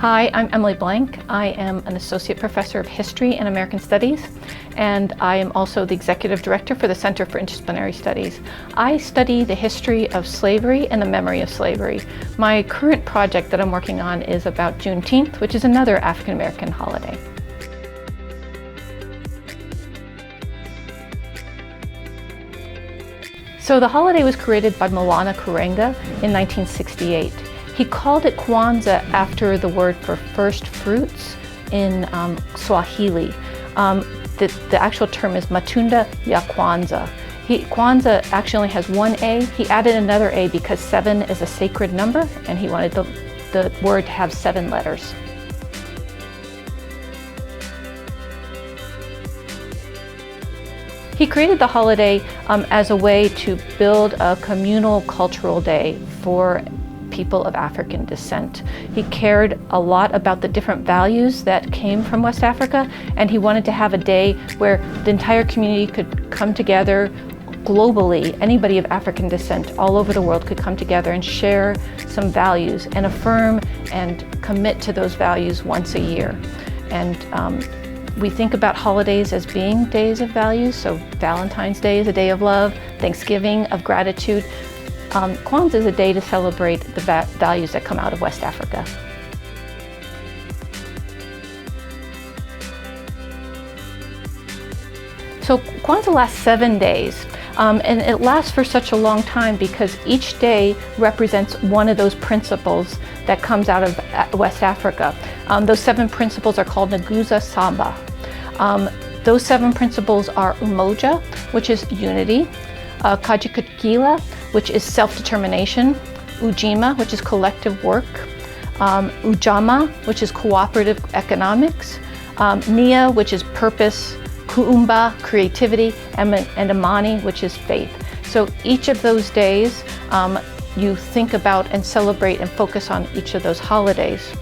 Hi, I'm Emily Blanck. I am an Associate Professor of History and American Studies, and I am also the Executive Director for the Center for Interdisciplinary Studies. I study the history of slavery and the memory of slavery. My current project that I'm working on is about Juneteenth, which is another African American holiday. So the holiday was created by Maulana Karenga in 1968. He called it Kwanzaa after the word for first fruits in Swahili. The actual term is Matunda ya Kwanzaa. Kwanzaa actually only has one A. He added another A because 7 is a sacred number, and he wanted the word to have 7 letters. He created the holiday as a way to build a communal cultural day for people of African descent. He cared a lot about the different values that came from West Africa, and he wanted to have a day where the entire community could come together globally. Anybody of African descent all over the world could come together and share some values and affirm and commit to those values once a year. And we think about holidays as being days of values. So Valentine's Day is a day of love, Thanksgiving of gratitude. Kwanzaa is a day to celebrate the values that come out of West Africa. So Kwanzaa lasts 7 days, and it lasts for such a long time because each day represents one of those principles that comes out of West Africa. Those 7 principles are called Nguzo Saba. Those 7 principles are Umoja, which is unity, Kajikakila, which is self-determination, Ujima, which is collective work, Ujama, which is cooperative economics, Nia, which is purpose, Kuumba, creativity, and Imani, which is faith. So each of those days, you think about and celebrate and focus on each of those holidays.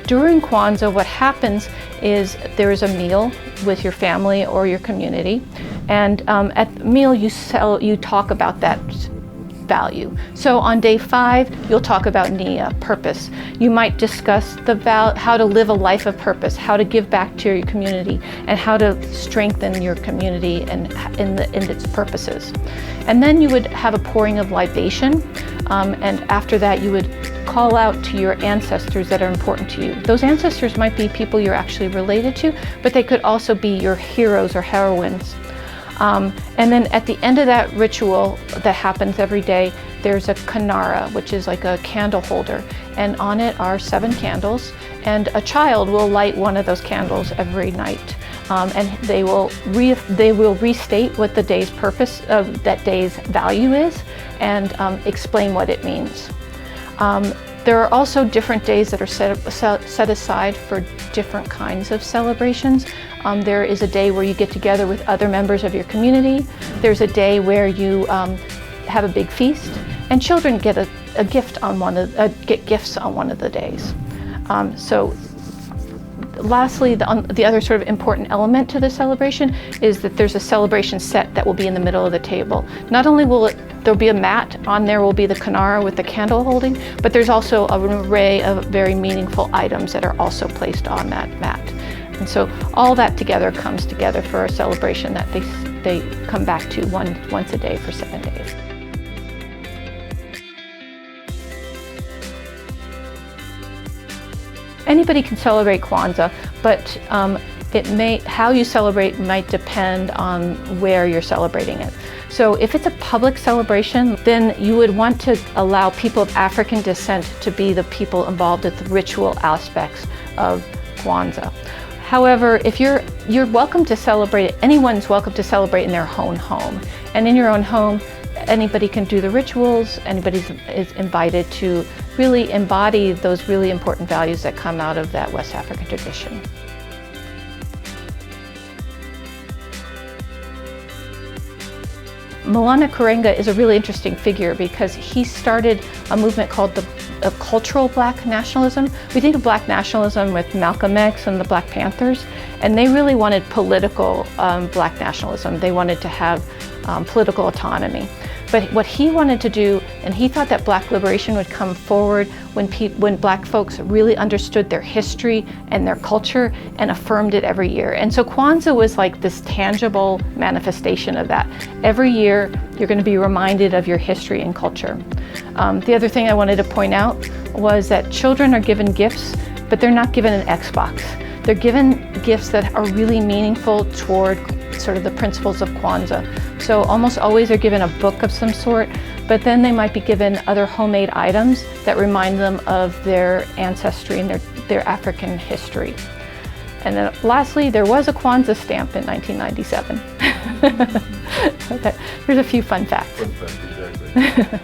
During Kwanzaa, what happens is there is a meal with your family or your community, and at the meal you talk about that value. So on day 5, you'll talk about Nia, purpose. You might discuss how to live a life of purpose, how to give back to your community, and how to strengthen your community and in its purposes. And then you would have a pouring of libation, and after that you would call out to your ancestors that are important to you. Those ancestors might be people you're actually related to, but they could also be your heroes or heroines. And then at the end of that ritual that happens every day, there's a kanara, which is like a candle holder, and on it are 7 candles, and a child will light one of those candles every night. And they will restate what the day's purpose of that day's value is, and explain what it means. There are also different days that are set aside for different kinds of celebrations. There is a day where you get together with other members of your community. There's a day where you have a big feast, and children get a gift on get gifts on one of the days. So lastly, the other sort of important element to the celebration is that there's a celebration set that will be in the middle of the table. Not only there'll be a mat, on there will be the kanara with the candle holding, but there's also an array of very meaningful items that are also placed on that mat. And so all that together comes together for a celebration that they come back to once a day for 7 days. Anybody can celebrate Kwanzaa, but how you celebrate might depend on where you're celebrating it. So if it's a public celebration, then you would want to allow people of African descent to be the people involved with the ritual aspects of Kwanzaa. However, if you're welcome to celebrate it, anyone's welcome to celebrate in their own home. And in your own home, anybody can do the rituals, anybody is invited to really embody those really important values that come out of that West African tradition. Maulana Karenga is a really interesting figure because he started a movement called the cultural Black nationalism. We think of Black nationalism with Malcolm X and the Black Panthers, and they really wanted political Black nationalism. They wanted to have political autonomy. But what he wanted to do, and he thought that Black liberation would come forward when Black folks really understood their history and their culture and affirmed it every year. And so Kwanzaa was like this tangible manifestation of that. Every year, you're going to be reminded of your history and culture. The other thing I wanted to point out was that children are given gifts, but they're not given an Xbox. They're given gifts that are really meaningful toward sort of the principles of Kwanzaa. So almost always they're given a book of some sort, but then they might be given other homemade items that remind them of their ancestry and their African history. And then lastly, there was a Kwanzaa stamp in 1997. Okay. There's a few fun facts. Fun fact, exactly.